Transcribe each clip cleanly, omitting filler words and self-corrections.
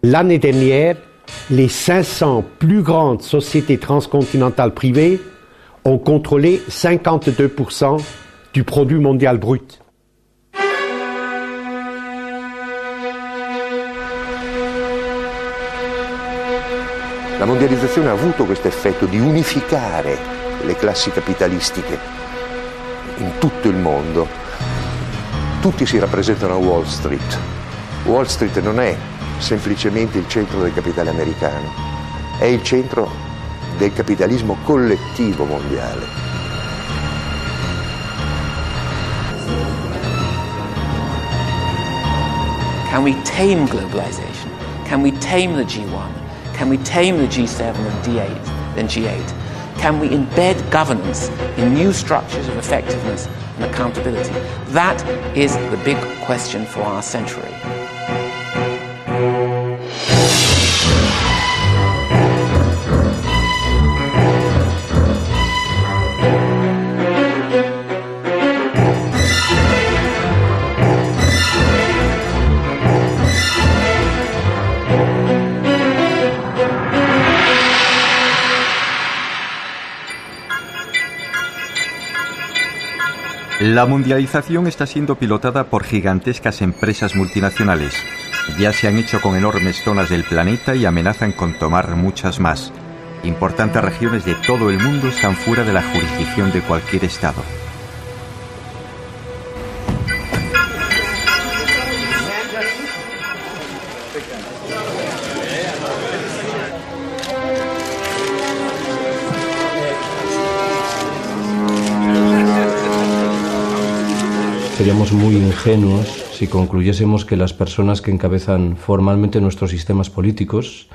L'année dernière, les 500 plus grandes sociétés transcontinentales privées ont contrôlé 52% du produit mondial brut. La mondializzazione ha avuto questo effetto di unificare le classi capitalistiche in tutto il mondo. Tutti si rappresentano a Wall Street. Wall Street non è semplicemente il centro del capitale americano, è il centro del capitalismo collettivo mondiale. Can we tame globalization? Can we tame the G1? Can we tame the G7 and D8 and G8? Can we embed governance in new structures of effectiveness and accountability? That is the big question for our century. La mundialización está siendo pilotada por gigantescas empresas multinacionales. Ya se han hecho con enormes zonas del planeta y amenazan con tomar muchas más. Importantes regiones de todo el mundo están fuera de la jurisdicción de cualquier Estado. Seríamos muy ingenuos si concluyésemos que las personas que encabezan formalmente nuestros sistemas políticos,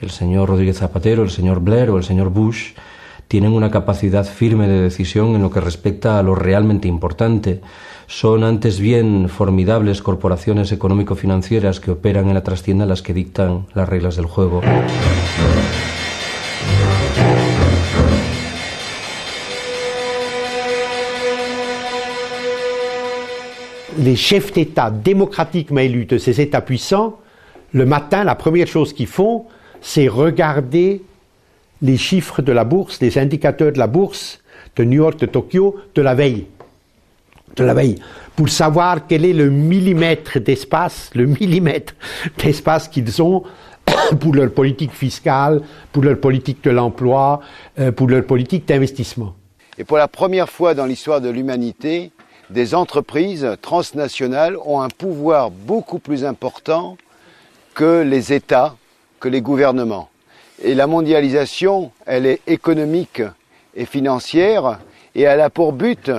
el señor Rodríguez Zapatero, el señor Blair o el señor Bush, tienen una capacidad firme de decisión en lo que respecta a lo realmente importante. Son antes bien formidables corporaciones económico-financieras que operan en la trastienda las que dictan las reglas del juego. Les chefs d'État démocratiquement élus de ces États puissants, le matin, la première chose qu'ils font, c'est regarder les chiffres de la bourse, les indicateurs de la bourse de New York, de Tokyo, de la veille, pour savoir quel est le millimètre d'espace qu'ils ont pour leur politique fiscale, pour leur politique de l'emploi, pour leur politique d'investissement. Et pour la première fois dans l'histoire de l'humanité, des entreprises transnationales ont un pouvoir beaucoup plus important que les États, que les gouvernements. Et la mondialisation, elle est économique et financière et elle a pour but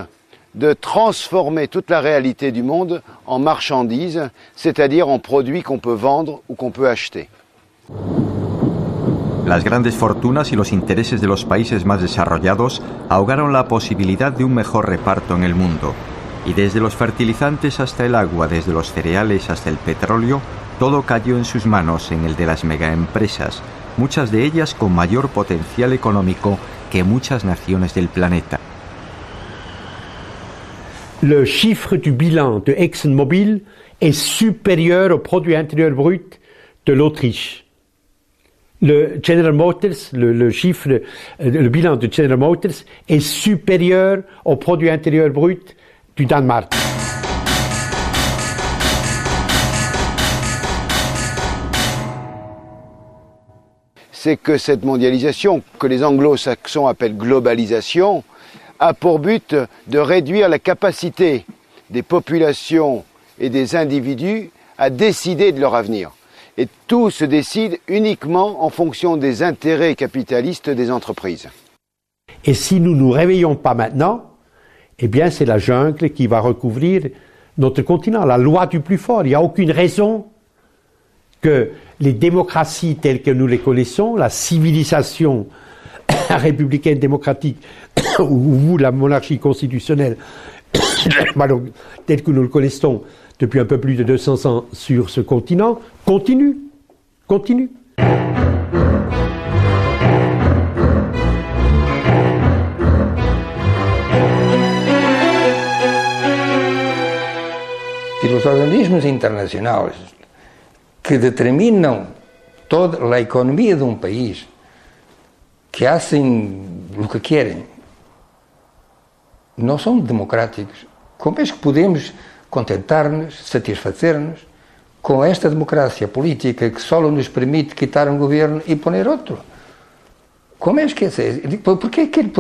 de transformer toute la réalité du monde en marchandises, c'est-à-dire en produits qu'on peut vendre ou qu'on peut acheter. Las grandes fortunas y los intereses de los países más desarrollados ahogaron la posibilidad de un mejor reparto en el mundo. Y desde los fertilizantes hasta el agua, desde los cereales hasta el petróleo, todo cayó en sus manos en el de las megaempresas, muchas de ellas con mayor potencial económico que muchas naciones del planeta. Le chiffre du bilan de ExxonMobil est supérieur au produit intérieur brut de l'Autriche. Le General Motors, le bilan de General Motors est supérieur au produit intérieur brut du Danemark. C'est que cette mondialisation, que les anglo-saxons appellent globalisation, a pour but de réduire la capacité des populations et des individus à décider de leur avenir. Et tout se décide uniquement en fonction des intérêts capitalistes des entreprises. Et si nous ne nous réveillons pas maintenant, eh bien c'est la jungle qui va recouvrir notre continent, la loi du plus fort. Il n'y a aucune raison que les démocraties telles que nous les connaissons, la civilisation républicaine démocratique ou la monarchie constitutionnelle telle que nous le connaissons depuis un peu plus de 200 ans sur ce continent, continue. Y los organismos internacionales que determinan toda la economía de un país, que hacen lo que quieren, no son democráticos, ¿cómo es que podemos contentar-nos, satisfacer-nos com esta democracia política que só nos permite quitar um governo e poner outro? Como é que é isso? ¿Por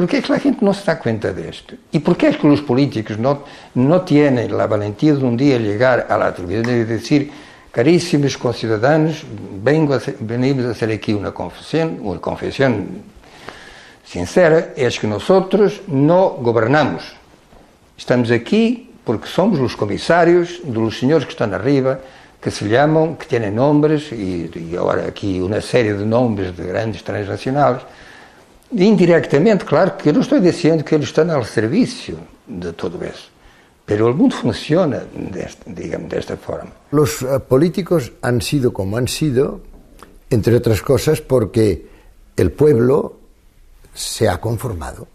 qué la gente no se da cuenta de esto? ¿Y por qué es que los políticos no tienen la valentía de un día llegar a la televisión y decir, carísimos conciudadanos, venimos a hacer aquí una confesión sincera, es que nosotros no gobernamos. Estamos aquí porque somos los comisarios de los señores que están arriba, que se llaman, que tienen nombres, y ahora aquí una serie de nombres de grandes transnacionales. Indirectamente, claro, que eu não estou dizendo que eles estão ao serviço de todo isso, pero el mundo funciona de esta forma. Los políticos han sido como han sido, entre otras cosas, porque el pueblo se ha conformado,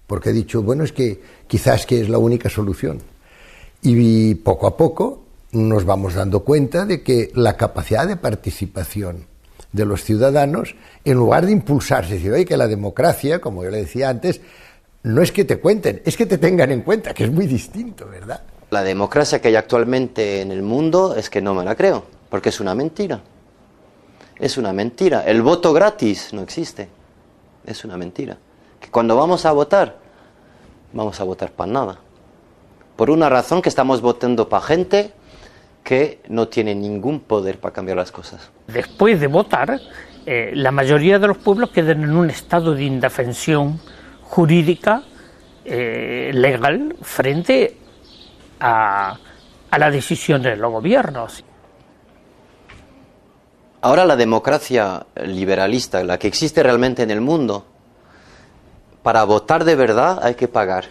porque ha dicho, bueno, es que quizás que es la única solución. Y poco a poco nos vamos dando cuenta de que la capacidad de participación de los ciudadanos, en lugar de impulsarse, decir, oye, que la democracia, como yo le decía antes, no es que te cuenten, es que te tengan en cuenta, que es muy distinto, ¿verdad? La democracia que hay actualmente en el mundo es que no me la creo, porque es una mentira. Es una mentira. El voto gratis no existe. Es una mentira. Que cuando vamos a votar para nada. Por una razón, que estamos votando para gente que no tiene ningún poder para cambiar las cosas. Después de votar, la mayoría de los pueblos quedan en un estado de indefensión jurídica, legal, frente a la decisión de los gobiernos. Ahora la democracia liberalista, la que existe realmente en el mundo, para votar de verdad hay que pagar.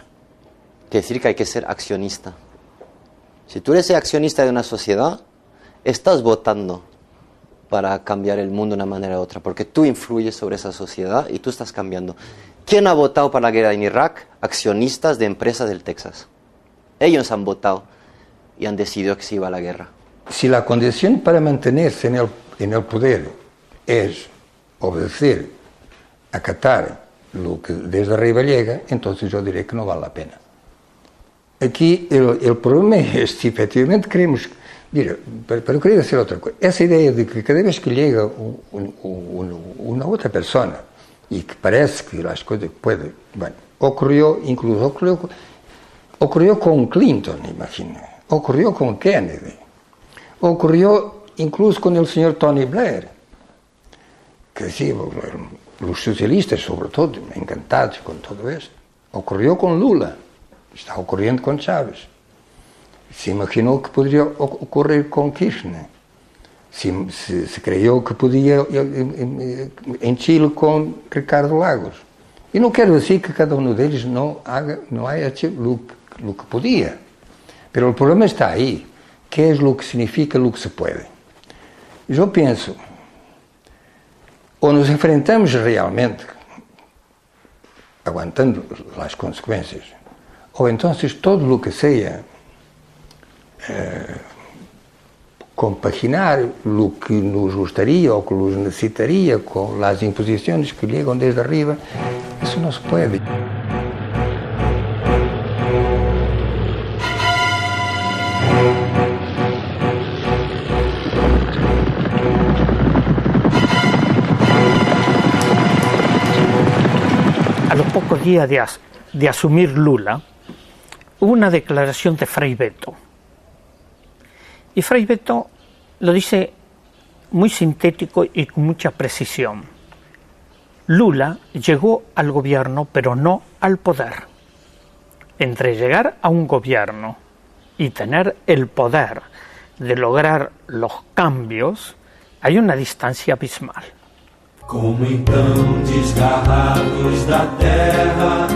Quiere decir que hay que ser accionista. Si tú eres accionista de una sociedad, estás votando para cambiar el mundo de una manera u otra, porque tú influyes sobre esa sociedad y tú estás cambiando. ¿Quién ha votado para la guerra en Irak? Accionistas de empresas del Texas. Ellos han votado y han decidido que se iba a la guerra. Si la condición para mantenerse en el poder es obedecer, acatar lo que desde arriba llega, entonces yo diré que no vale la pena. Aquí el problema es si efectivamente queremos... Mira, pero quería decir otra cosa. Esa idea de que cada vez que llega una otra persona y que parece que las cosas pueden... Bueno, ocurrió con Clinton, imagino. Ocurrió con Kennedy. Ocurrió incluso con el señor Tony Blair. Que sí, los socialistas sobre todo, encantados con todo esto. Ocurrió con Lula. Está ocurriendo con Chávez. Se imaginou que poderia ocorrer com Kirchner. Se creyó que podia em Chile com Ricardo Lagos. E não quero dizer que cada um deles não haya hecho lo que podia. Pero o problema está aí. Que é o que significa o que se pode? Eu penso, ou nos enfrentamos realmente, aguantando as consequências, ou então todo o que seja compaginar lo que nos gustaría o que nos necesitaría con las imposiciones que llegan desde arriba, eso no se puede. A los pocos días de asumir Lula, hubo una declaración de Frei Betto. Y Frei Betto lo dice muy sintético y con mucha precisión. Lula llegó al gobierno, pero no al poder. Entre llegar a un gobierno y tener el poder de lograr los cambios, hay una distancia abismal. Como então desgarrados da terra,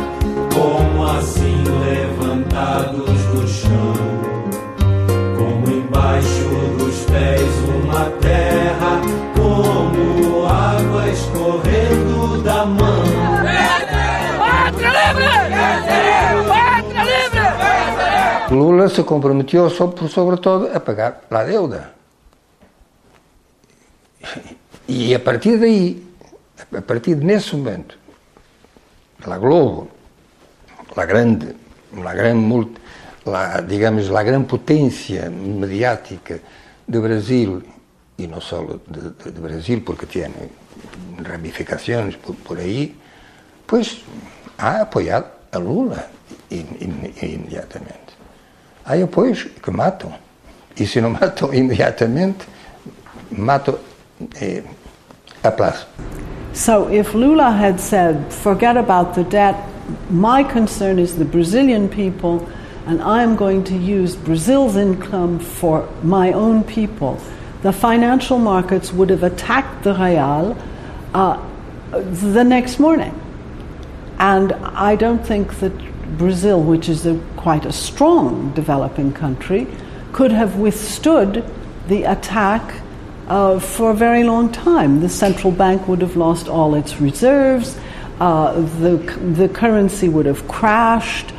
como assim levantados do chão, como embaixo dos pés uma terra, como água escorrendo da mão. Pátria livre! Pátria livre! Lula se comprometeu sobre todo a pagar a deuda. E a partir daí, a partir nesse momento, a Globo, a gran potência mediática de Brasil, e não só de Brasil, porque tem ramificações por aí, pois ha apoiado a Lula imediatamente. Há apoios que matam. E se não matam imediatamente, matam a prazo. So if Lula had said, forget about the debt, my concern is the Brazilian people, and I'm going to use Brazil's income for my own people, the financial markets would have attacked the real the next morning. And I don't think that Brazil, which is quite a strong developing country, could have withstood the attack for a very long time. The central bank would have lost all its reserves, the currency would have crashed,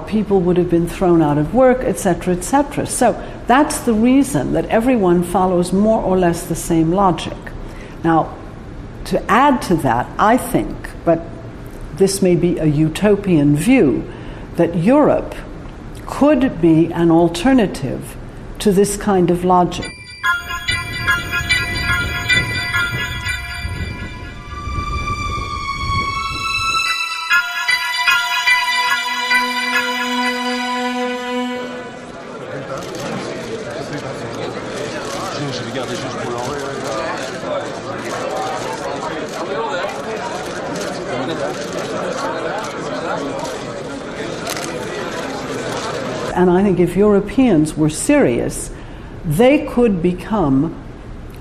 people would have been thrown out of work, etc., etc. So that's the reason that everyone follows more or less the same logic. Now, to add to that, I think, but this may be a utopian view, that Europe could be an alternative to this kind of logic. And I think if Europeans were serious, they could become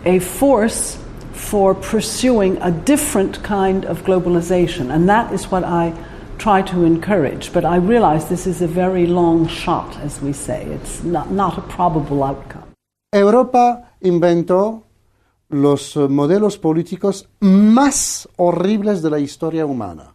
a force for pursuing a different kind of globalization. And that is what I try to encourage. But I realize this is a very long shot, as we say. It's not a probable outcome. Europa inventó los modelos políticos más horribles de la historia humana.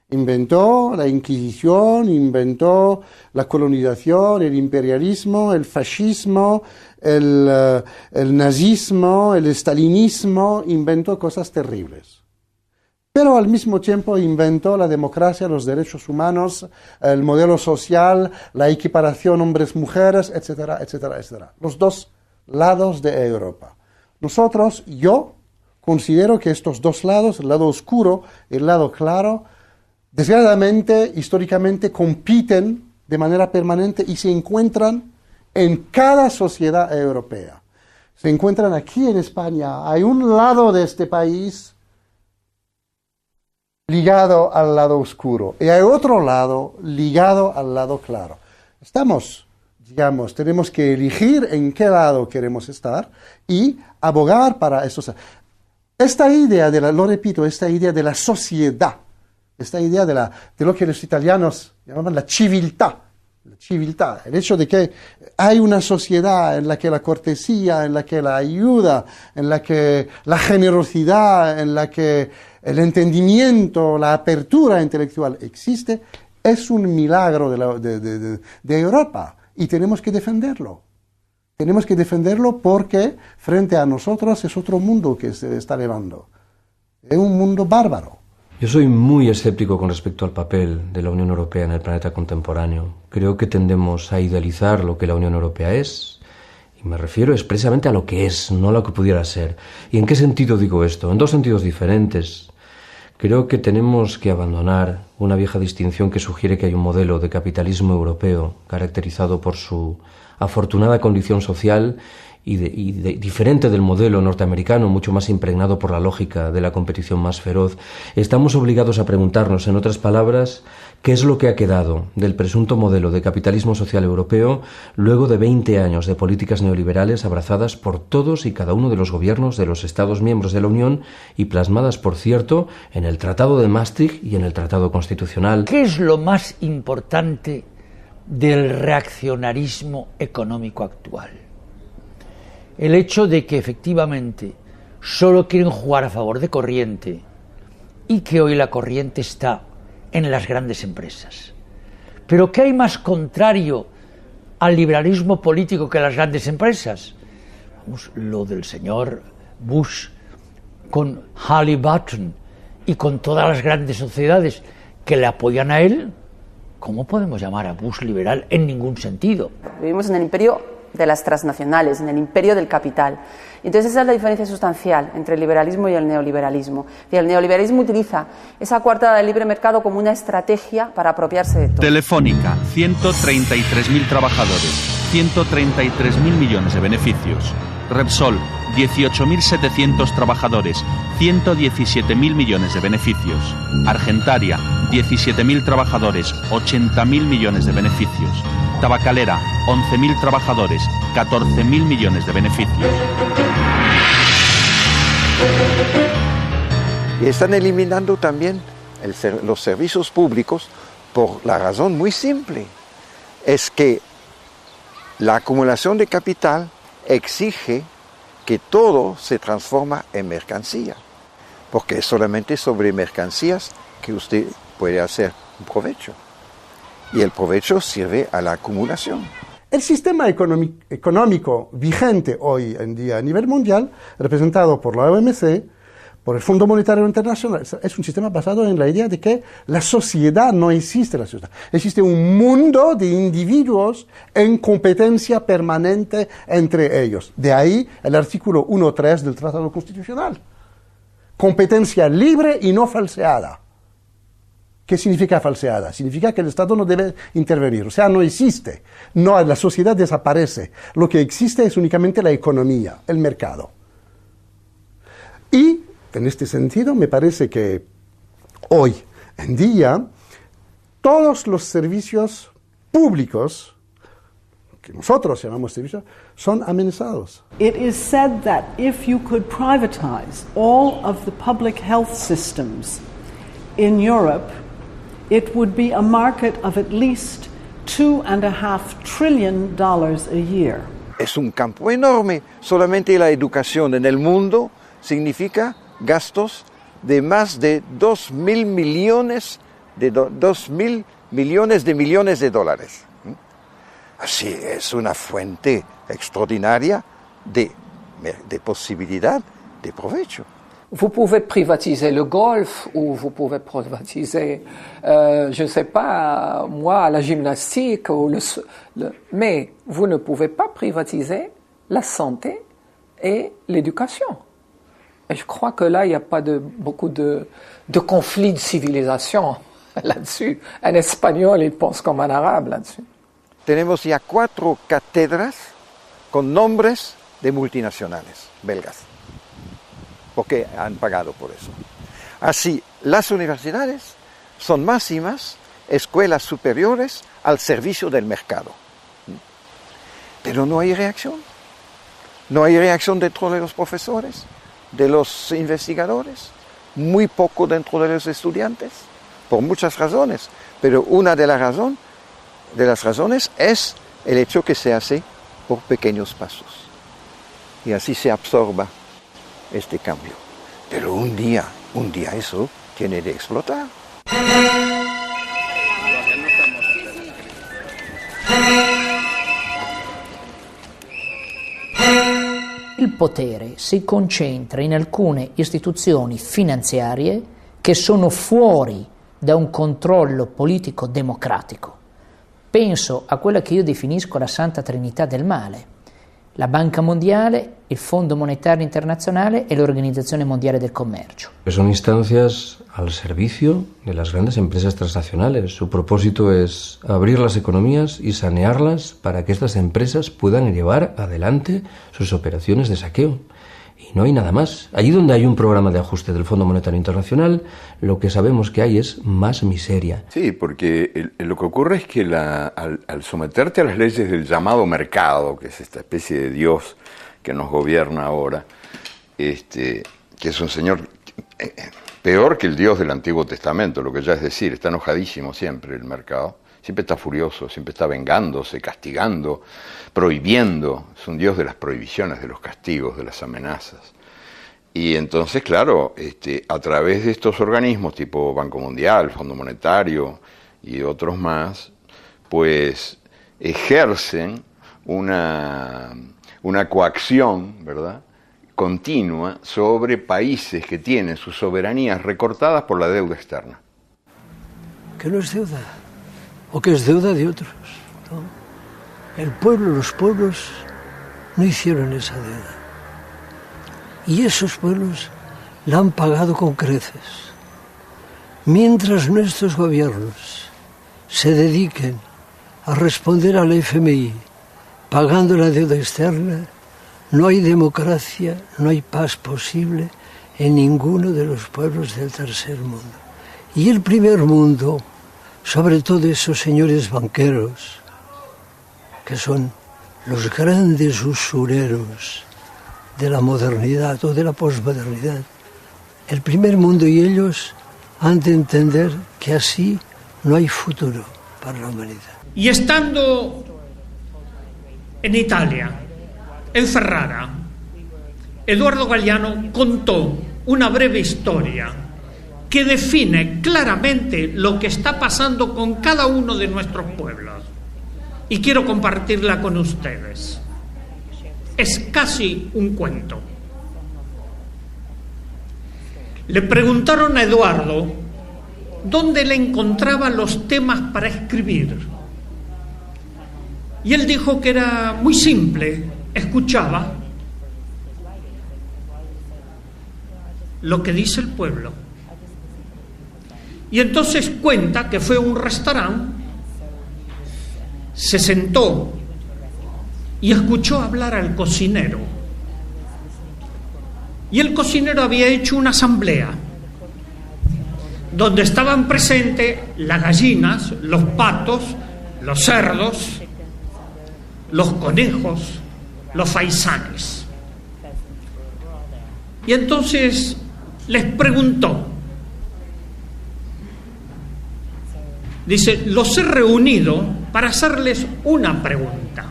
Inventó la Inquisición, inventó la colonización, el imperialismo, el fascismo, el nazismo, el stalinismo, inventó cosas terribles. Pero al mismo tiempo inventó la democracia, los derechos humanos, el modelo social, la equiparación hombres-mujeres, etcétera, etcétera, etcétera. Los dos lados de Europa. Nosotros, yo considero que estos dos lados, el lado oscuro y el lado claro, desgraciadamente, históricamente, compiten de manera permanente y se encuentran en cada sociedad europea. Se encuentran aquí en España. Hay un lado de este país ligado al lado oscuro y hay otro lado ligado al lado claro. Tenemos que elegir en qué lado queremos estar y abogar para eso. Esta idea lo repito, esta idea de la sociedad, esta idea de lo que los italianos llamaban la civiltà, el hecho de que hay una sociedad en la que la cortesía, en la que la ayuda, en la que la generosidad, en la que el entendimiento, la apertura intelectual existe, es un milagro de Europa y tenemos que defenderlo. Tenemos que defenderlo porque frente a nosotros es otro mundo que se está elevando. Es un mundo bárbaro. Yo soy muy escéptico con respecto al papel de la Unión Europea en el planeta contemporáneo. Creo que tendemos a idealizar lo que la Unión Europea es, y me refiero expresamente a lo que es, no a lo que pudiera ser. ¿Y en qué sentido digo esto? En dos sentidos diferentes. Creo que tenemos que abandonar una vieja distinción que sugiere que hay un modelo de capitalismo europeo caracterizado por su afortunada condición social y diferente del modelo norteamericano, mucho más impregnado por la lógica de la competición más feroz. Estamos obligados a preguntarnos, en otras palabras, qué es lo que ha quedado del presunto modelo de capitalismo social europeo luego de 20 años de políticas neoliberales abrazadas por todos y cada uno de los gobiernos de los Estados miembros de la Unión y plasmadas, por cierto, en el Tratado de Maastricht y en el Tratado Constitucional. ¿Qué es lo más importante del reaccionarismo económico actual? El hecho de que efectivamente solo quieren jugar a favor de corriente y que hoy la corriente está en las grandes empresas. Pero ¿qué hay más contrario al liberalismo político que las grandes empresas? Vamos, lo del señor Bush con Halliburton y con todas las grandes sociedades que le apoyan a él, ¿cómo podemos llamar a Bush liberal en ningún sentido? Vivimos en el imperio de las transnacionales, en el imperio del capital. Entonces esa es la diferencia sustancial entre el liberalismo y el neoliberalismo. Y el neoliberalismo utiliza esa coartada del libre mercado como una estrategia para apropiarse de todo. Telefónica, 133.000 trabajadores, 133.000 millones de beneficios. Repsol, 18.700 trabajadores, 117.000 millones de beneficios. Argentaria, 17.000 trabajadores, 80.000 millones de beneficios. Tabacalera, 11.000 trabajadores, 14.000 millones de beneficios. Y están eliminando también los servicios públicos por la razón muy simple. Es que la acumulación de capital exige que todo se transforma en mercancía, porque es solamente sobre mercancías que usted puede hacer un provecho, y el provecho sirve a la acumulación. El sistema económico vigente hoy en día a nivel mundial, representado por la OMC, por el Fondo Monetario Internacional, es un sistema basado en la idea de que la sociedad no existe, la sociedad. Existe un mundo de individuos en competencia permanente entre ellos. De ahí el artículo 1.3 del Tratado Constitucional. Competencia libre y no falseada. ¿Qué significa falseada? Significa que el Estado no debe intervenir, o sea, no existe. No, la sociedad desaparece. Lo que existe es únicamente la economía, el mercado. Y en este sentido, me parece que hoy en día todos los servicios públicos, que nosotros llamamos servicios, son amenazados. It is said that if you could privatize all of the public health systems in Europe, it would be a market of at least $2.5 trillion a year. Es un campo enorme. Solamente la educación en el mundo significa gastos de más de 2.000 millones de dólares. Así es una fuente extraordinaria de posibilidad de provecho. Vous pouvez privatiser le golf ou vous pouvez privatiser, je ne sais pas, moi, la gymnastique, ou mais vous ne pouvez pas privatiser la santé et l'éducation. Et je crois que là, il n'y a pas beaucoup de conflits de civilisation là-dessus. Un espagnol, il pense comme un arabe là-dessus. Tenemos ya 4 cátedras con nombres de multinacionales belgas, porque han pagado por eso. Así, las universidades son más y más escuelas superiores al servicio del mercado. Pero no hay reacción. No hay reacción dentro de los profesores, de los investigadores, muy poco dentro de los estudiantes, por muchas razones. Pero una de las razones es el hecho que se hace por pequeños pasos. Y así se absorba este cambio. Pero un día eso tiene de explotar. Il potere si concentra in alcune istituzioni finanziarie che sono fuori da un controllo politico democratico. Penso a quella che io definisco la Santa Trinità del male: la Banca Mondiale, il Fondo Monetario Internazionale e l'Organizzazione Mondiale del Comercio. Son instancias al servicio de las grandes empresas transnacionales. Su propósito es abrir las economías y sanearlas para que estas empresas puedan llevar adelante sus operaciones de saqueo. Y no hay nada más. Allí donde hay un programa de ajuste del Fondo Monetario Internacional, lo que sabemos que hay es más miseria. Sí, porque lo que ocurre es que al someterte a las leyes del llamado mercado, que es esta especie de Dios que nos gobierna ahora, que es un señor peor que el Dios del Antiguo Testamento, lo que ya es decir, está enojadísimo siempre el mercado, siempre está furioso, siempre está vengándose, castigando, prohibiendo. Es un Dios de las prohibiciones, de los castigos, de las amenazas. Y entonces, claro, a través de estos organismos tipo Banco Mundial, Fondo Monetario y otros más, pues ejercen una coacción, ¿verdad?, continua sobre países que tienen sus soberanías recortadas por la deuda externa. Que no es deuda, o que es deuda de otros, ¿no? El pueblo, los pueblos no hicieron esa deuda. Y esos pueblos la han pagado con creces. Mientras nuestros gobiernos se dediquen a responder al FMI pagando la deuda externa, no hay democracia, no hay paz posible en ninguno de los pueblos del tercer mundo. Y el primer mundo, sobre todo esos señores banqueros, que son los grandes usureros de la modernidad o de la posmodernidad, el primer mundo y ellos han de entender que así no hay futuro para la humanidad. Y estando en Italia, en Ferrara, Eduardo Galeano contó una breve historia que define claramente lo que está pasando con cada uno de nuestros pueblos. Y quiero compartirla con ustedes. Es casi un cuento. Le preguntaron a Eduardo dónde le encontraba los temas para escribir. Y él dijo que era muy simple, escuchaba lo que dice el pueblo. Y entonces cuenta que fue a un restaurante, se sentó y escuchó hablar al cocinero. Y el cocinero había hecho una asamblea donde estaban presentes las gallinas, los patos, los cerdos, los conejos, los faisanes. Y entonces les preguntó, dice, los he reunido para hacerles una pregunta.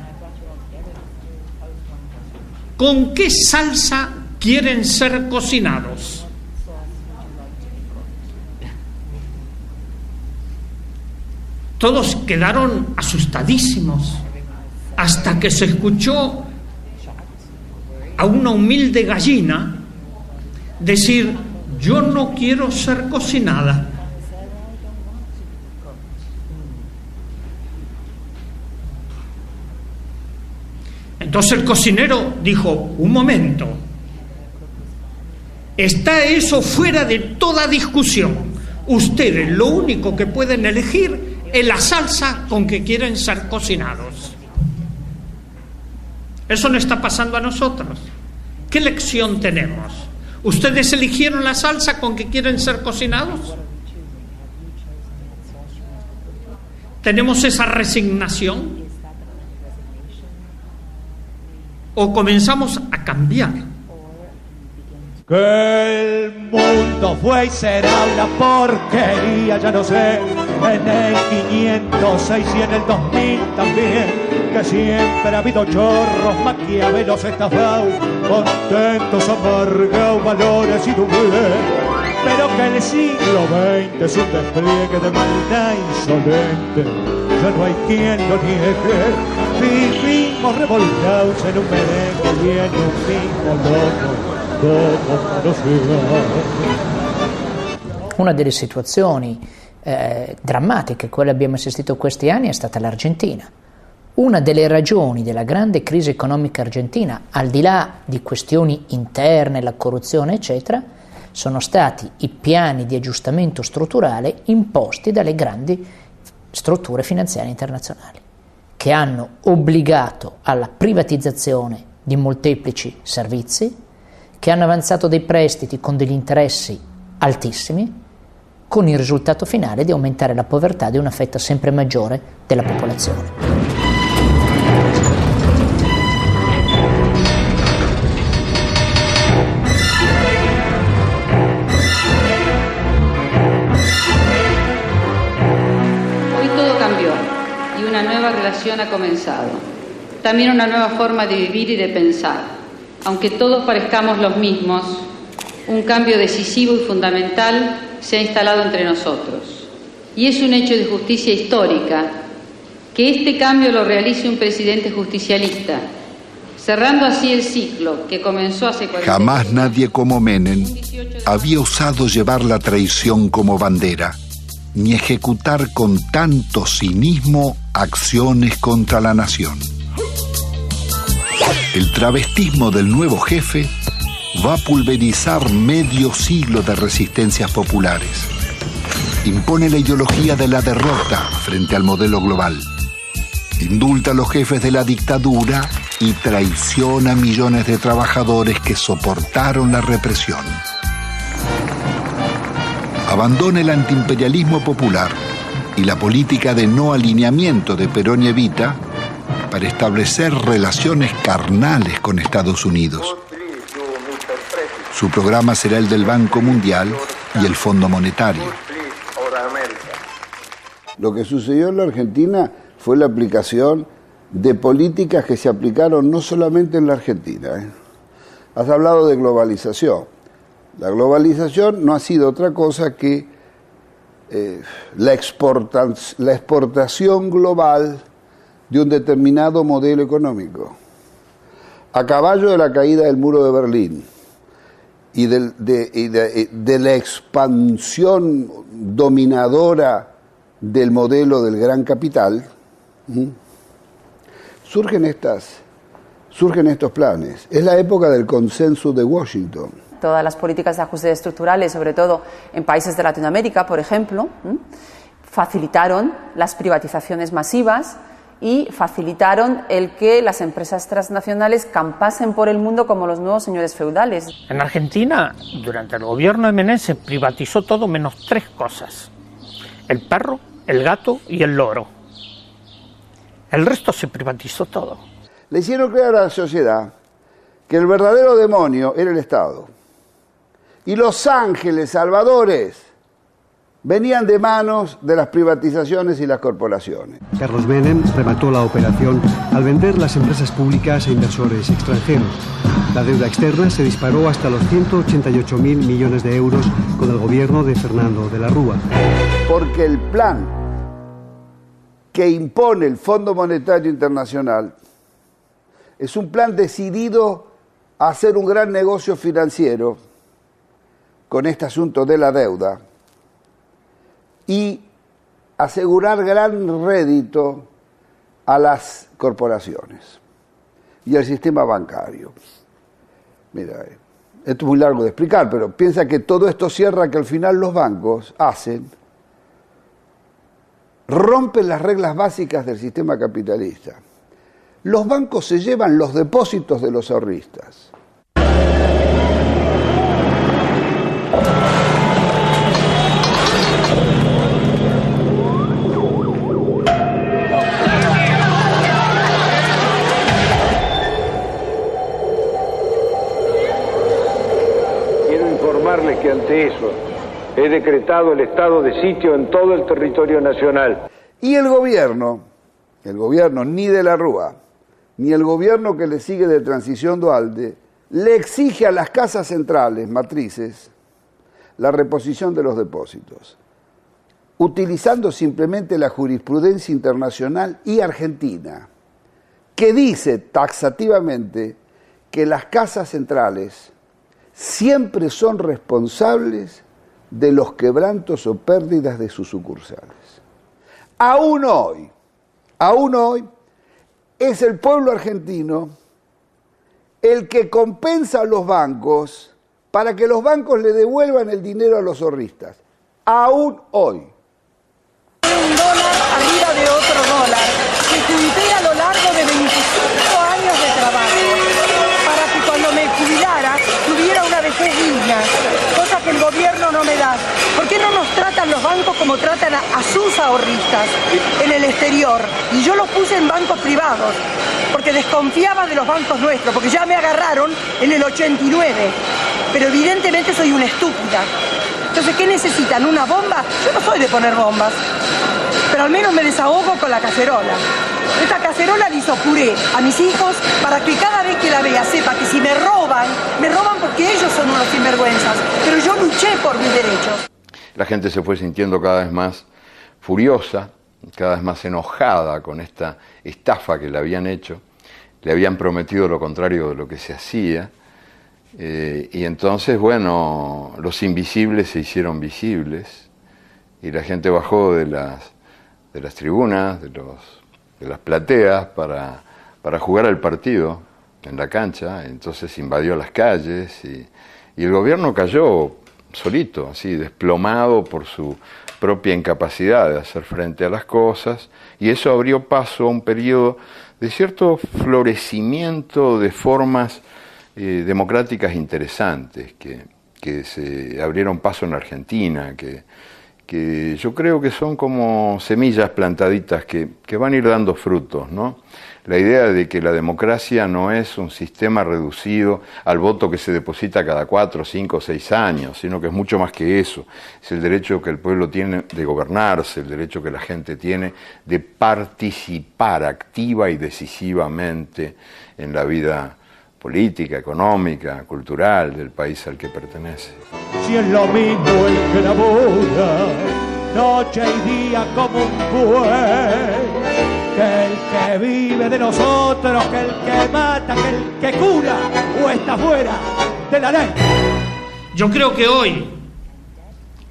¿Con qué salsa quieren ser cocinados? Todos quedaron asustadísimos hasta que se escuchó a una humilde gallina decir, yo no quiero ser cocinada. Entonces el cocinero dijo, un momento, está eso fuera de toda discusión. Ustedes lo único que pueden elegir es la salsa con que quieren ser cocinados. Eso no está pasando a nosotros. ¿Qué lección tenemos? ¿Ustedes eligieron la salsa con que quieren ser cocinados? ¿Tenemos esa resignación? ¿O comenzamos a cambiar? Que el mundo fue y será una porquería, ya no sé, en el 506 y en el 2000 también, que siempre ha habido chorros, maquiavelos estafados, contentos, amargados, valores y doblez, pero que el siglo XX es un despliegue de maldad insolente, ya no hay quien lo niegue, vivimos revolcados en un merengue y en un mismo loco. Una delle situazioni drammatiche a cui abbiamo assistito questi anni è stata l'Argentina. Una delle ragioni della grande crisi economica argentina, al di là di questioni interne, la corruzione eccetera, sono stati i piani di aggiustamento strutturale imposti dalle grandi strutture finanziarie internazionali, che hanno obbligato alla privatizzazione di molteplici servizi, che hanno avanzato dei prestiti con degli interessi altissimi, con il risultato finale di aumentare la povertà di una fetta sempre maggiore della popolazione. Hoy todo cambió y una nueva relación ha comenzado. También una nueva forma de vivir y de pensar. Aunque todos parezcamos los mismos, un cambio decisivo y fundamental se ha instalado entre nosotros. Y es un hecho de justicia histórica que este cambio lo realice un presidente justicialista, cerrando así el ciclo que comenzó hace 40 años. Jamás nadie como Menem había osado llevar la traición como bandera, ni ejecutar con tanto cinismo acciones contra la nación. El travestismo del nuevo jefe va a pulverizar medio siglo de resistencias populares. Impone la ideología de la derrota frente al modelo global. Indulta a los jefes de la dictadura y traiciona a millones de trabajadores que soportaron la represión. Abandona el antiimperialismo popular y la política de no alineamiento de Perón y Evita para establecer relaciones carnales con Estados Unidos. Su programa será el del Banco Mundial y el Fondo Monetario. Lo que sucedió en la Argentina fue la aplicación de políticas que se aplicaron no solamente en la Argentina. Has hablado de globalización. La globalización no ha sido otra cosa que la exportación global de un determinado modelo económico. A caballo de la caída del muro de Berlín y de la expansión dominadora del modelo del gran capital, surgen estos planes. Es la época del consenso de Washington. Todas las políticas de ajuste estructurales, sobre todo en países de Latinoamérica, por ejemplo, facilitaron las privatizaciones masivas y facilitaron el que las empresas transnacionales campasen por el mundo como los nuevos señores feudales. En Argentina, durante el gobierno de Menem, se privatizó todo menos 3 cosas: el perro, el gato y el loro. El resto se privatizó todo. Le hicieron creer a la sociedad que el verdadero demonio era el Estado. Y los ángeles salvadores venían de manos de las privatizaciones y las corporaciones. Carlos Menem remató la operación al vender las empresas públicas a inversores extranjeros. La deuda externa se disparó hasta los 188.000 millones de euros con el gobierno de Fernando de la Rúa. Porque el plan que impone el Fondo Monetario Internacional es un plan decidido a hacer un gran negocio financiero con este asunto de la deuda y asegurar gran rédito a las corporaciones y al sistema bancario. Mira, esto es muy largo de explicar, pero piensa que todo esto cierra que al final los bancos rompen las reglas básicas del sistema capitalista. Los bancos se llevan los depósitos de los ahorristas. Quiero informarles que ante eso he decretado el estado de sitio en todo el territorio nacional. Y el gobierno ni de la Rúa, ni el gobierno que le sigue de Transición Duhalde, le exige a las casas centrales, matrices, la reposición de los depósitos, utilizando simplemente la jurisprudencia internacional y argentina, que dice taxativamente que las casas centrales siempre son responsables de los quebrantos o pérdidas de sus sucursales. Aún hoy, es el pueblo argentino el que compensa a los bancos para que los bancos le devuelvan el dinero a los ahorristas. Aún hoy. Un dólar arriba de otro dólar, que junté a lo largo de 25 años de trabajo, para que cuando me jubilara tuviera una vejez digna, cosa que el gobierno no me da. ¿Por qué no nos tratan los bancos como tratan a sus ahorristas en el exterior? Y yo los puse en bancos privados, porque desconfiaba de los bancos nuestros, porque ya me agarraron en el 89, pero evidentemente soy una estúpida. Entonces, ¿qué necesitan? ¿Una bomba? Yo no soy de poner bombas, pero al menos me desahogo con la cacerola. Esta cacerola le hizo puré a mis hijos para que cada vez que la vea sepa que si me roban porque ellos son unos sinvergüenzas, pero yo luché por mis derechos. La gente se fue sintiendo cada vez más furiosa, cada vez más enojada con esta estafa que le habían hecho. le habían prometido lo contrario de lo que se hacía. Y entonces, bueno, los invisibles se hicieron visibles y la gente bajó de las tribunas, de las plateas para jugar al partido en la cancha. Entonces invadió las calles y el gobierno cayó solito, así, desplomado por su propia incapacidad de hacer frente a las cosas, y eso abrió paso a un periodo de cierto florecimiento de formas democráticas interesantes que se abrieron paso en Argentina, que yo creo que son como semillas plantaditas que van a ir dando frutos, ¿no? La idea de que la democracia no es un sistema reducido al voto que se deposita cada 4, 5, 6 años, sino que es mucho más que eso. Es el derecho que el pueblo tiene de gobernarse, el derecho que la gente tiene de participar activa y decisivamente en la vida política, económica, cultural del país al que pertenece. Si es lo mismo el que labora noche y día como un buey, que el que vive de nosotros, que el que mata, que el que cura o está fuera de la ley. Yo creo que hoy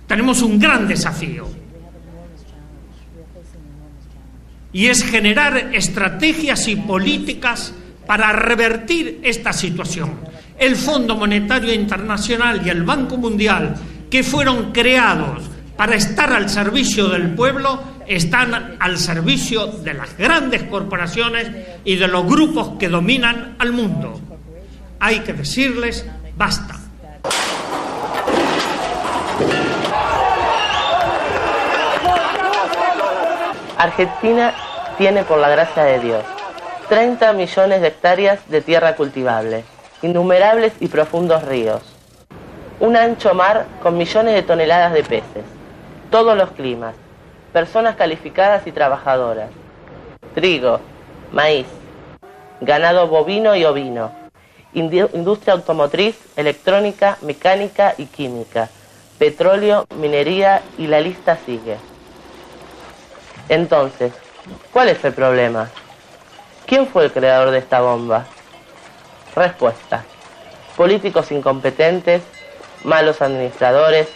tenemos un gran desafío y es generar estrategias y políticas para revertir esta situación. El Fondo Monetario Internacional y el Banco Mundial, que fueron creados para estar al servicio del pueblo, están al servicio de las grandes corporaciones y de los grupos que dominan al mundo. Hay que decirles basta. Argentina tiene, por la gracia de Dios, 30 millones de hectáreas de tierra cultivable, innumerables y profundos ríos, un ancho mar con millones de toneladas de peces, todos los climas, personas calificadas y trabajadoras, trigo, maíz, ganado bovino y ovino, industria automotriz, electrónica, mecánica y química, petróleo, minería y la lista sigue. Entonces, ¿cuál es el problema? ¿Quién fue el creador de esta bomba? Respuesta: políticos incompetentes, malos administradores,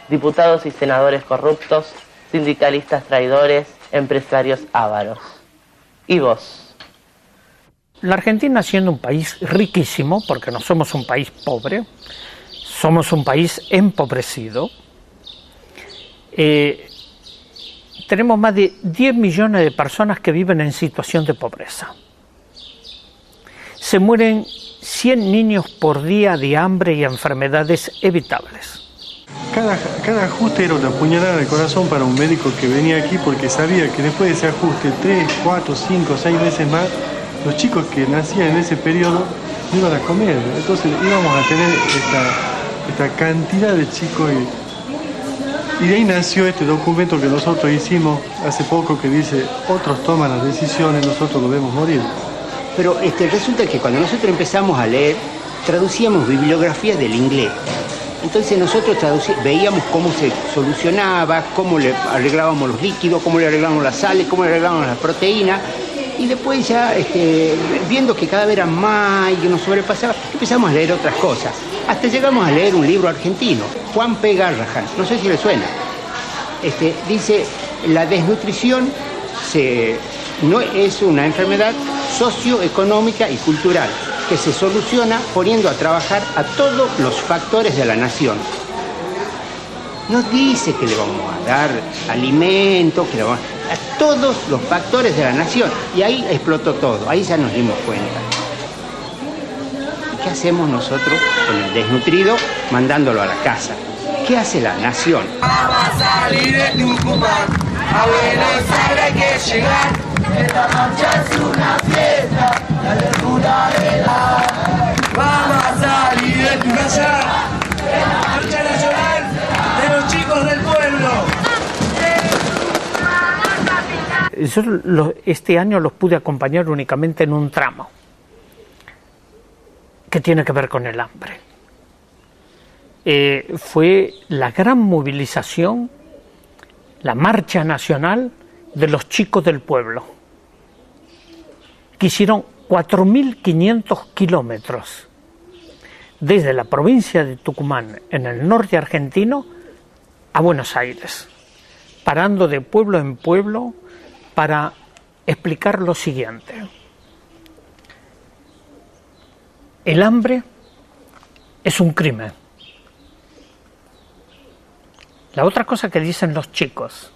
diputados y senadores corruptos, sindicalistas traidores, empresarios ávaros. ¿Y vos? La Argentina, siendo un país riquísimo, porque no somos un país pobre, somos un país empobrecido, tenemos más de 10 millones de personas que viven en situación de pobreza. Se mueren 100 niños por día de hambre y enfermedades evitables. Cada ajuste era una puñalada en el corazón para un médico que venía aquí, porque sabía que después de ese ajuste, 3, 4, 5, 6 veces más, los chicos que nacían en ese periodo no iban a comer. Entonces íbamos a tener esta cantidad de chicos. Y de ahí nació este documento que nosotros hicimos hace poco, que dice: otros toman las decisiones, nosotros lo vemos morir. Pero resulta que cuando nosotros empezamos a leer, traducíamos bibliografías del inglés. Entonces nosotros veíamos cómo se solucionaba, cómo le arreglábamos los líquidos, cómo le arreglábamos las sales, cómo le arreglábamos las proteínas. Y después ya, viendo que cada vez era más y que nos sobrepasaba, empezamos a leer otras cosas. Hasta llegamos a leer un libro argentino, Juan P. Garrahan, no sé si le suena. Dice: la desnutrición no es una enfermedad socioeconómica y cultural que se soluciona poniendo a trabajar a todos los factores de la nación. No dice que le vamos a dar alimento, que le vamos a todos los factores de la nación. Y ahí explotó todo, ahí ya nos dimos cuenta. ¿Qué hacemos nosotros con el desnutrido mandándolo a la casa? ¿Qué hace la nación? Vamos a salir de Tucumán, a Buenos Aires hay que llegar. Esta marcha es una fiesta, la locura de la... Vamos a salir de Tucumán, la marcha nacional de los chicos del pueblo. Yo este año los pude acompañar únicamente en un tramo que tiene que ver con el hambre. Fue la gran movilización, la marcha nacional de los chicos del pueblo. Quisieron 4.500 kilómetros desde la provincia de Tucumán, en el norte argentino, a Buenos Aires, parando de pueblo en pueblo para explicar lo siguiente. El hambre es un crimen. La otra cosa que dicen los chicos,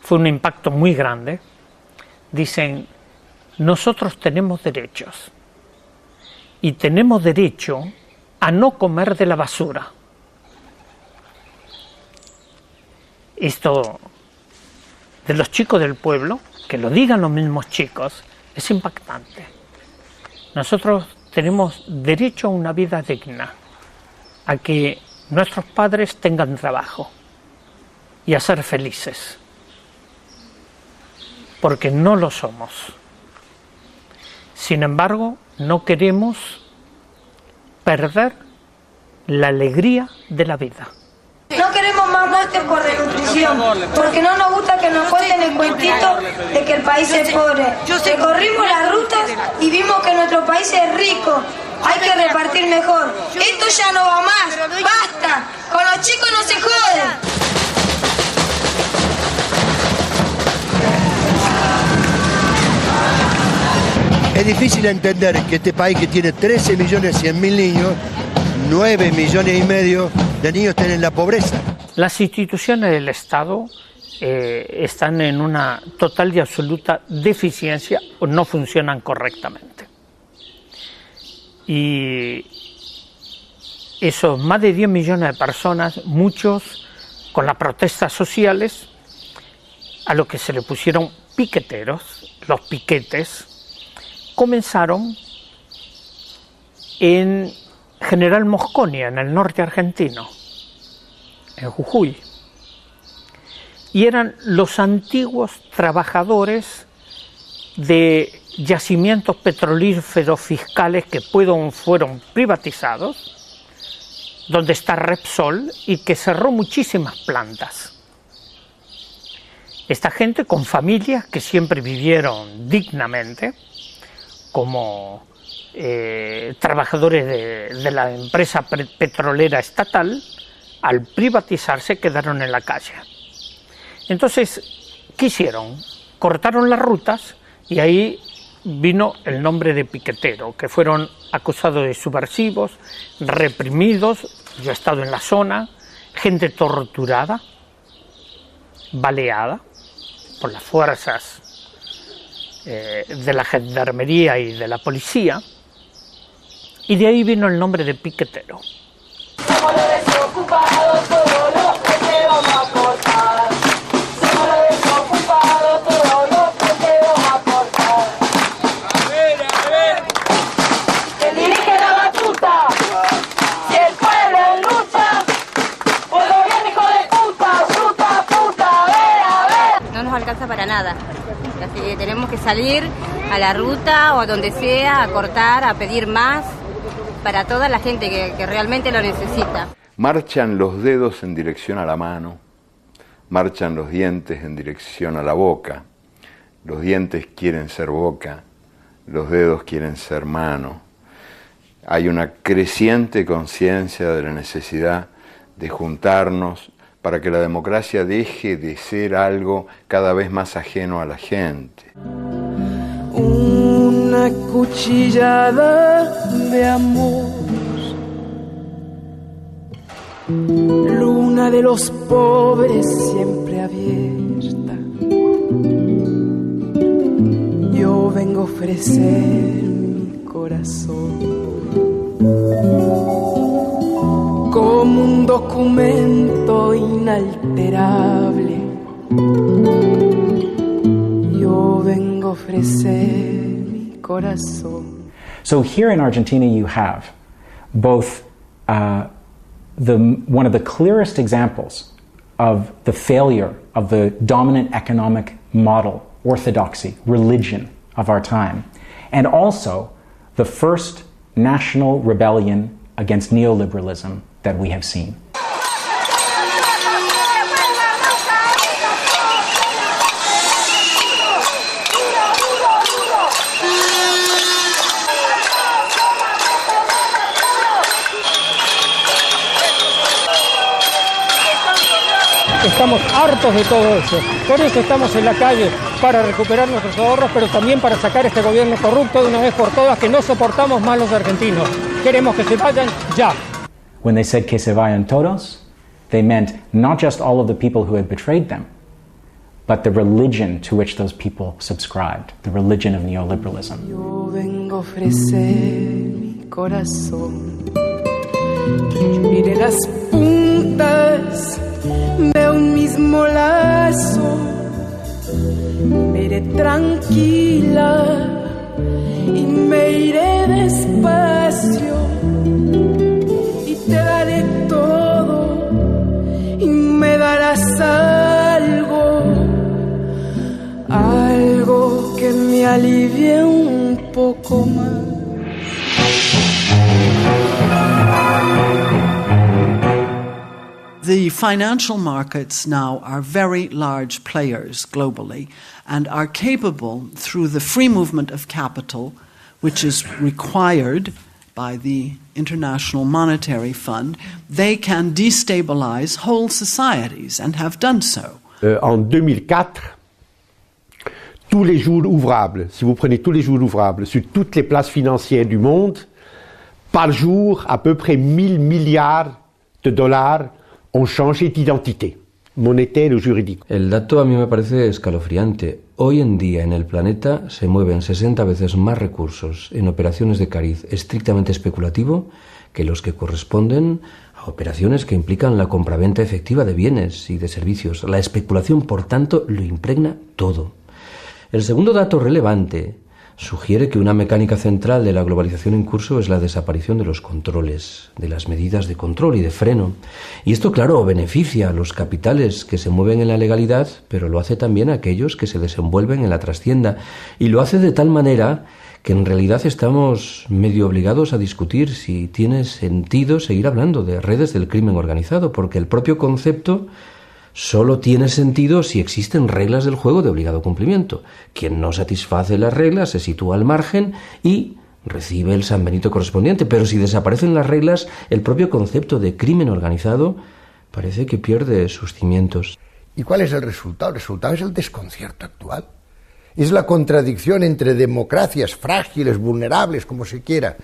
fue un impacto muy grande, dicen: nosotros tenemos derechos y tenemos derecho a no comer de la basura. Esto de los chicos del pueblo, que lo digan los mismos chicos, es impactante. Nosotros tenemos derecho a una vida digna, a que nuestros padres tengan trabajo y a ser felices, porque no lo somos. Sin embargo, no queremos perder la alegría de la vida. No queremos más muertes por desnutrición, porque no nos gusta que nos cuenten el cuentito de que el país es pobre. Recorrimos las rutas y vimos que nuestro país es rico. Hay que repartir mejor. Esto ya no va más. ¡Basta! Con los chicos no se jode. Es difícil entender que este país, que tiene 13.100.000 niños, 9,5 millones de niños estén en la pobreza. Las instituciones del Estado están en una total y absoluta deficiencia o no funcionan correctamente. Y esos más de 10 millones de personas, muchos con las protestas sociales, a los que se le pusieron piqueteros, los piquetes, comenzaron en General Mosconia, en el norte argentino, en Jujuy, y eran los antiguos trabajadores de yacimientos petrolíferos fiscales que fueron privatizados, donde está Repsol y que cerró muchísimas plantas. Esta gente con familias que siempre vivieron dignamente, como trabajadores de la empresa petrolera estatal, al privatizarse quedaron en la calle. Entonces, ¿qué hicieron? Cortaron las rutas y ahí vino el nombre de piquetero, que fueron acusados de subversivos, reprimidos. Yo he estado en la zona, gente torturada, baleada por las fuerzas de la gendarmería y de la policía, y de ahí vino el nombre de piquetero. Somos los desocupados, todos los que te vamos a aportar. Somos los desocupados, todos los que te vamos a aportar. A ver. ¿Quién dirige la batuta? Si el pueblo lucha, pues gobierno hijo de puta, puta, a ver. No nos alcanza para nada. Así que tenemos que salir a la ruta o a donde sea, a cortar, a pedir más para toda la gente que realmente lo necesita. Marchan los dedos en dirección a la mano, marchan los dientes en dirección a la boca, los dientes quieren ser boca, los dedos quieren ser mano. Hay una creciente conciencia de la necesidad de juntarnos para que la democracia deje de ser algo cada vez más ajeno a la gente. Una cuchillada de amor, luna de los pobres siempre abierta. Yo vengo a ofrecer mi corazón como un documento inalterable. Yo vengo a ofrecer mi corazón. So here in Argentina you have both one of the clearest examples of the failure of the dominant economic model, orthodoxy, religion of our time, and also the first national rebellion against neoliberalism that we have seen. Estamos hartos de todo eso. Por eso estamos en la calle, para recuperar nuestros ahorros, pero también para sacar este gobierno corrupto de una vez por todas, que no soportamos más los argentinos. Queremos que se vayan ya. When they said que se vayan todos, they meant not just all of the people who had betrayed them, but the religion to which those people subscribed, the religion of neoliberalism. Yo vengo a ofrecer mi corazón. Mire las puntas de un mismo lazo. Me iré tranquila y me iré despacio y te daré todo y me darás algo que me alivie un poco más. The financial markets now are very large players globally and are capable, through the free movement of capital, which is required by the International Monetary Fund, they can destabilize whole societies and have done so. En 2004, tous les jours ouvrables, si vous prenez tous les jours ouvrables sur toutes les places financières du monde, par jour, à peu près 1000 milliards de dollars ont changé d'identité, monétaire o jurídico. El dato a mí me parece escalofriante. Hoy en día en el planeta se mueven 60 veces más recursos en operaciones de cariz estrictamente especulativo que los que corresponden a operaciones que implican la compraventa efectiva de bienes y de servicios. La especulación, por tanto, lo impregna todo. El segundo dato relevante sugiere que una mecánica central de la globalización en curso es la desaparición de los controles, de las medidas de control y de freno. Y esto, claro, beneficia a los capitales que se mueven en la legalidad, pero lo hace también a aquellos que se desenvuelven en la trastienda. Y lo hace de tal manera que en realidad estamos medio obligados a discutir si tiene sentido seguir hablando de redes del crimen organizado, porque el propio concepto solo tiene sentido si existen reglas del juego de obligado cumplimiento. Quien no satisface las reglas se sitúa al margen y recibe el San Benito correspondiente. Pero si desaparecen las reglas, el propio concepto de crimen organizado parece que pierde sus cimientos. ¿Y cuál es el resultado? El resultado es el desconcierto actual. Es la contradicción entre democracias frágiles, vulnerables, como se quiera,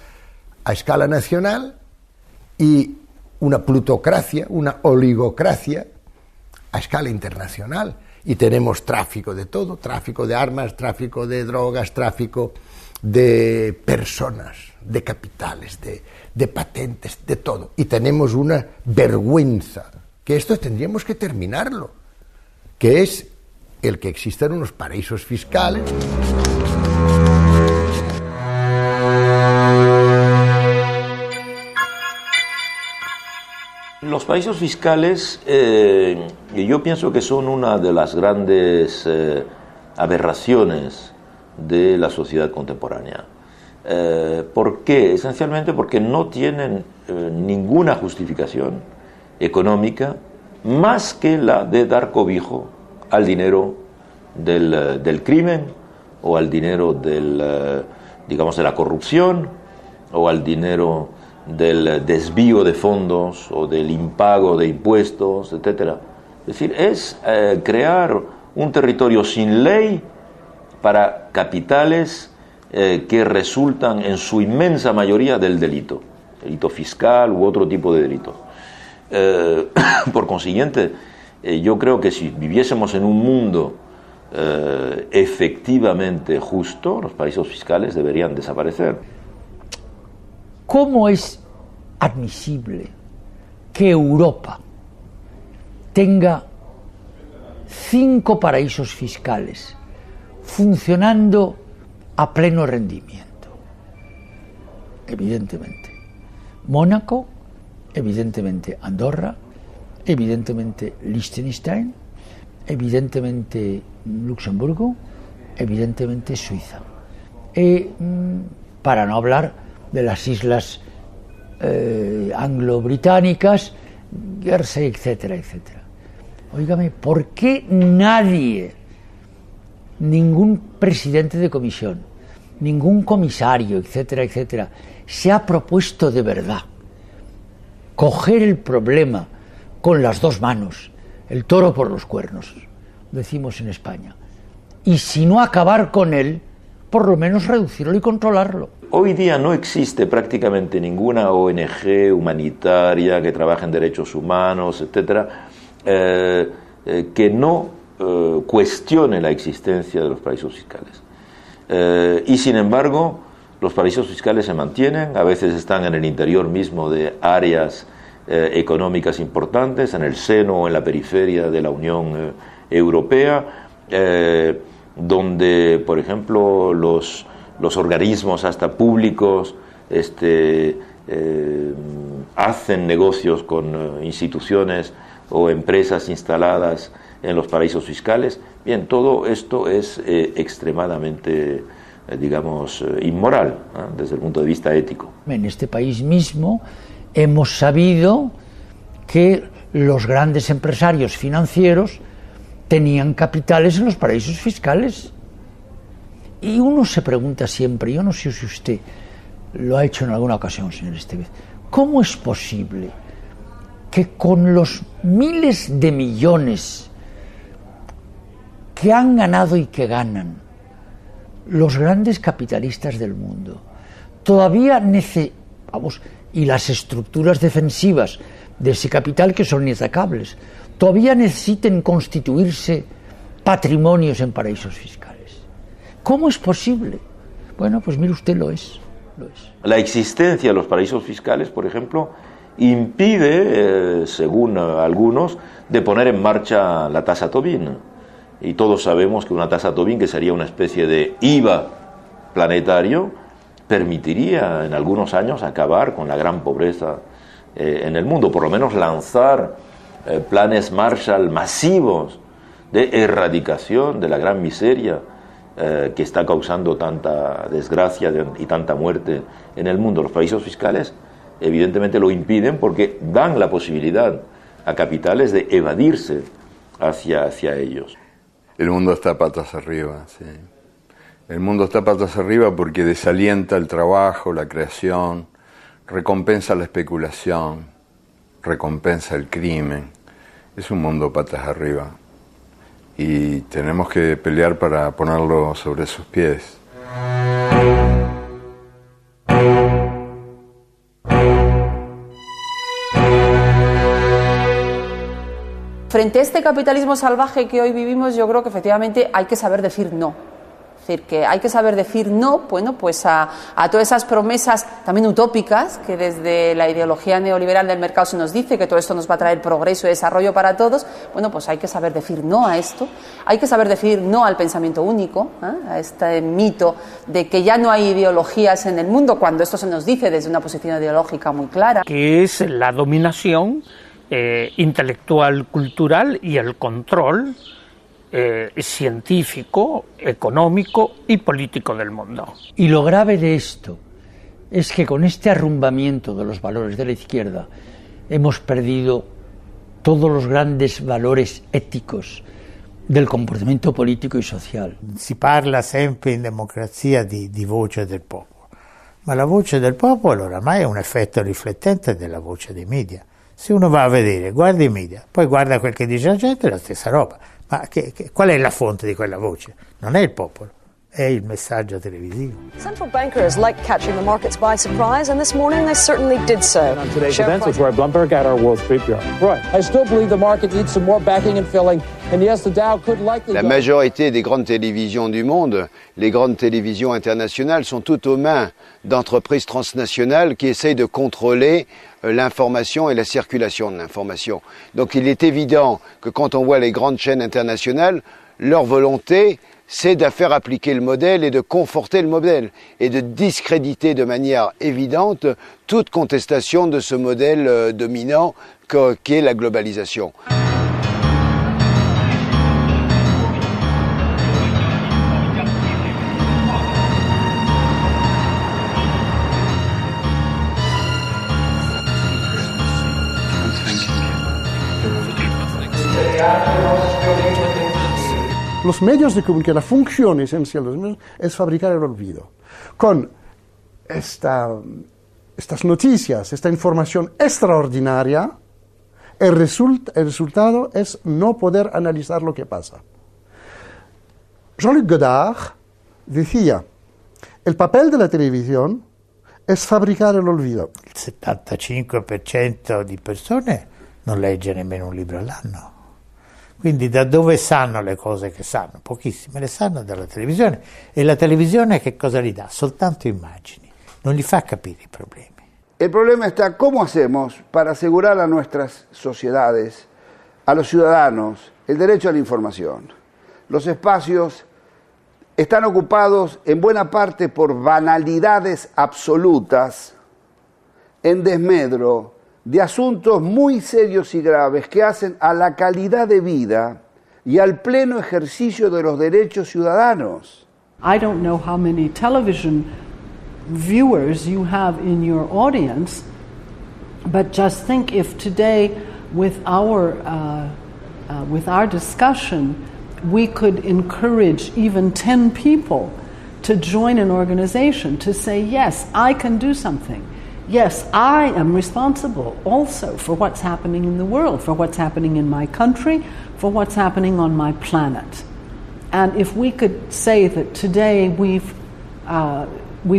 a escala nacional, y una plutocracia, una oligocracia a escala internacional. Y tenemos tráfico de todo, tráfico de armas, tráfico de drogas, tráfico de personas, de capitales, de patentes, de todo. Y tenemos una vergüenza, que esto tendríamos que terminarlo, que es el que existan unos paraísos fiscales. Los paraísos fiscales, yo pienso que son una de las grandes aberraciones de la sociedad contemporánea. ¿Por qué? Esencialmente porque no tienen ninguna justificación económica más que la de dar cobijo al dinero del crimen, o al dinero de la corrupción, o al dinero del desvío de fondos o del impago de impuestos, etc. Es decir, es crear un territorio sin ley para capitales que resultan en su inmensa mayoría del delito fiscal u otro tipo de delito. Por consiguiente, yo creo que si viviésemos en un mundo efectivamente justo, los paraísos fiscales deberían desaparecer. ¿Cómo es admisible que Europa tenga 5 paraísos fiscales funcionando a pleno rendimiento? Evidentemente Mónaco, evidentemente Andorra, evidentemente Liechtenstein, evidentemente Luxemburgo, evidentemente Suiza. Para no hablar de las islas anglo-británicas, Guernsey, etcétera, etcétera. Óigame, ¿por qué nadie, ningún presidente de comisión, ningún comisario, etcétera, etcétera, se ha propuesto de verdad coger el problema con las dos manos, el toro por los cuernos, decimos en España. Y si no acabar con él, por lo menos reducirlo y controlarlo. Hoy día no existe prácticamente ninguna ONG humanitaria que trabaje en derechos humanos, etcétera, que no cuestione la existencia de los paraísos fiscales. Y sin embargo, los paraísos fiscales se mantienen, a veces están en el interior mismo de áreas económicas importantes, en el seno o en la periferia de la Unión Europea, donde, por ejemplo, los organismos hasta públicos hacen negocios con instituciones o empresas instaladas en los paraísos fiscales. Bien, todo esto es extremadamente, digamos, inmoral, desde el punto de vista ético. En este país mismo hemos sabido que los grandes empresarios financieros tenían capitales en los paraísos fiscales. Y uno se pregunta siempre, yo no sé si usted lo ha hecho en alguna ocasión, señor Estevez, ¿cómo es posible que con los miles de millones que han ganado y que ganan los grandes capitalistas del mundo, todavía y las estructuras defensivas de ese capital que son inatacables, todavía necesiten constituirse patrimonios en paraísos fiscales? ¿Cómo es posible? Bueno, pues mire usted, lo es. La existencia de los paraísos fiscales, por ejemplo, impide, según algunos, de poner en marcha la tasa Tobin. Y todos sabemos que una tasa Tobin, que sería una especie de IVA planetario, permitiría en algunos años acabar con la gran pobreza en el mundo, por lo menos lanzar planes Marshall masivos de erradicación de la gran miseria que está causando tanta desgracia y tanta muerte en el mundo. Los paraísos fiscales evidentemente lo impiden porque dan la posibilidad a capitales de evadirse hacia ellos. El mundo está patas arriba, sí. El mundo está patas arriba porque desalienta el trabajo, la creación, recompensa la especulación, recompensa el crimen. Es un mundo patas arriba. Y tenemos que pelear para ponerlo sobre sus pies. Frente a este capitalismo salvaje que hoy vivimos, yo creo que efectivamente hay que saber decir no. Es decir, que hay que saber decir no, bueno, pues a todas esas promesas también utópicas que desde la ideología neoliberal del mercado se nos dice que todo esto nos va a traer progreso y desarrollo para todos. Bueno, pues hay que saber decir no a esto, hay que saber decir no al pensamiento único, a este mito de que ya no hay ideologías en el mundo, cuando esto se nos dice desde una posición ideológica muy clara. Que es la dominación intelectual, cultural y el control científico, económico y político del mundo. Y lo grave de esto es que con este arrumbamiento de los valores de la izquierda hemos perdido todos los grandes valores éticos del comportamento politico e social. Si parla sempre in democrazia di voce del popolo, ma la voce del popolo oramai è un effetto riflettente della voce dei media. Se uno va a vedere, guarda i media, poi guarda quel che dice la gente, è la stessa roba. Ma qual è la fonte di quella voce? Non è il popolo, è il messaggio televisivo. Central bankers like catching the markets by surprise, and this morning they certainly did so. On today's events with Roy Blumberg at our Wall Street Bureau. Roy, I still believe the market needs some more backing and filling, and yes, the Dow could likely. La majorité des grandes télévisions du monde, les grandes télévisions internationales, sont toutes aux mains d'entreprises transnationales qui essayent de contrôler l'information et la circulation de l'information. Donc il est évident que quand on voit les grandes chaînes internationales, leur volonté, c'est de faire appliquer le modèle et de conforter le modèle et de discréditer de manière évidente toute contestation de ce modèle dominant qu'est la globalisation. Los medios de comunicación, la función esencial de los medios es fabricar el olvido. Con estas noticias, esta información extraordinaria, El resultado es no poder analizar lo que pasa. Jean-Luc Godard decía, el papel de la televisión es fabricar el olvido. Il 75% di persone non legge nemmeno un libro all'anno. Quindi da dove sanno le cose che sanno? Pochissime le sanno dalla televisione. E la televisione che cosa gli dà? Soltanto immagini. Non gli fa capire i problemi. El problema está cómo hacemos para asegurar a nuestras sociedades, a los ciudadanos, el derecho a la información. Los espacios están ocupados en buena parte por banalidades absolutas, en desmedro de asuntos muy serios y graves que hacen a la calidad de vida y al pleno ejercicio de los derechos ciudadanos. I don't know how many television viewers you have in your audience, but just think if today with our discussion we could encourage even 10 people to join an organization, to say, yes, I can do something. Yes, I am responsible also for what's happening in the world, for what's happening in my country, for what's happening on my planet. And if we could say that today we've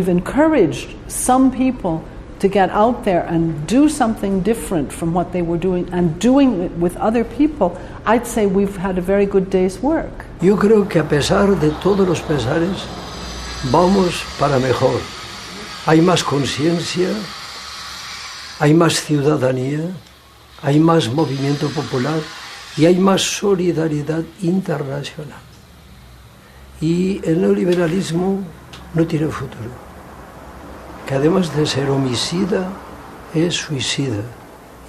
encouraged some people to get out there and do something different from what they were doing and doing it with other people, I'd say we've had a very good day's work. Yo creo que a pesar de todos los pesares, vamos para mejor. Hay más conciencia, hay más ciudadanía, hay más movimiento popular y hay más solidaridad internacional. Y el neoliberalismo no tiene futuro, que además de ser homicida, es suicida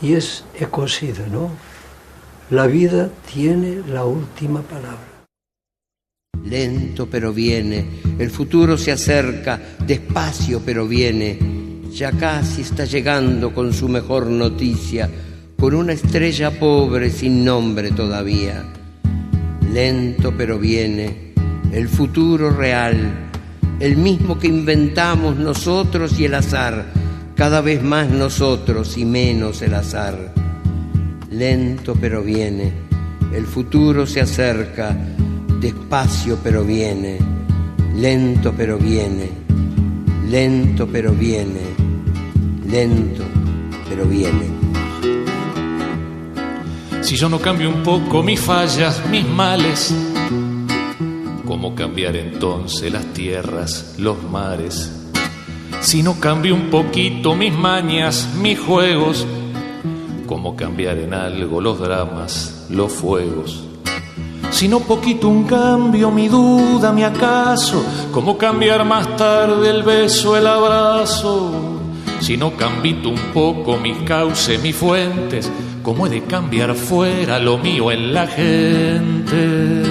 y es ecocida, ¿no? La vida tiene la última palabra. Lento pero viene, el futuro se acerca, despacio pero viene, ya casi está llegando con su mejor noticia, con una estrella pobre sin nombre todavía. Lento pero viene, el futuro real, el mismo que inventamos nosotros y el azar, cada vez más nosotros y menos el azar. Lento pero viene, el futuro se acerca, despacio pero viene, lento pero viene, lento pero viene, lento pero viene. Si yo no cambio un poco mis fallas, mis males, ¿cómo cambiar entonces las tierras, los mares? Si no cambio un poquito mis mañas, mis juegos, ¿cómo cambiar en algo los dramas, los fuegos? Si no poquito un cambio, mi duda, mi acaso, ¿cómo cambiar más tarde el beso, el abrazo? Si no cambito un poco mis cauces, mis fuentes, ¿cómo he de cambiar fuera lo mío en la gente?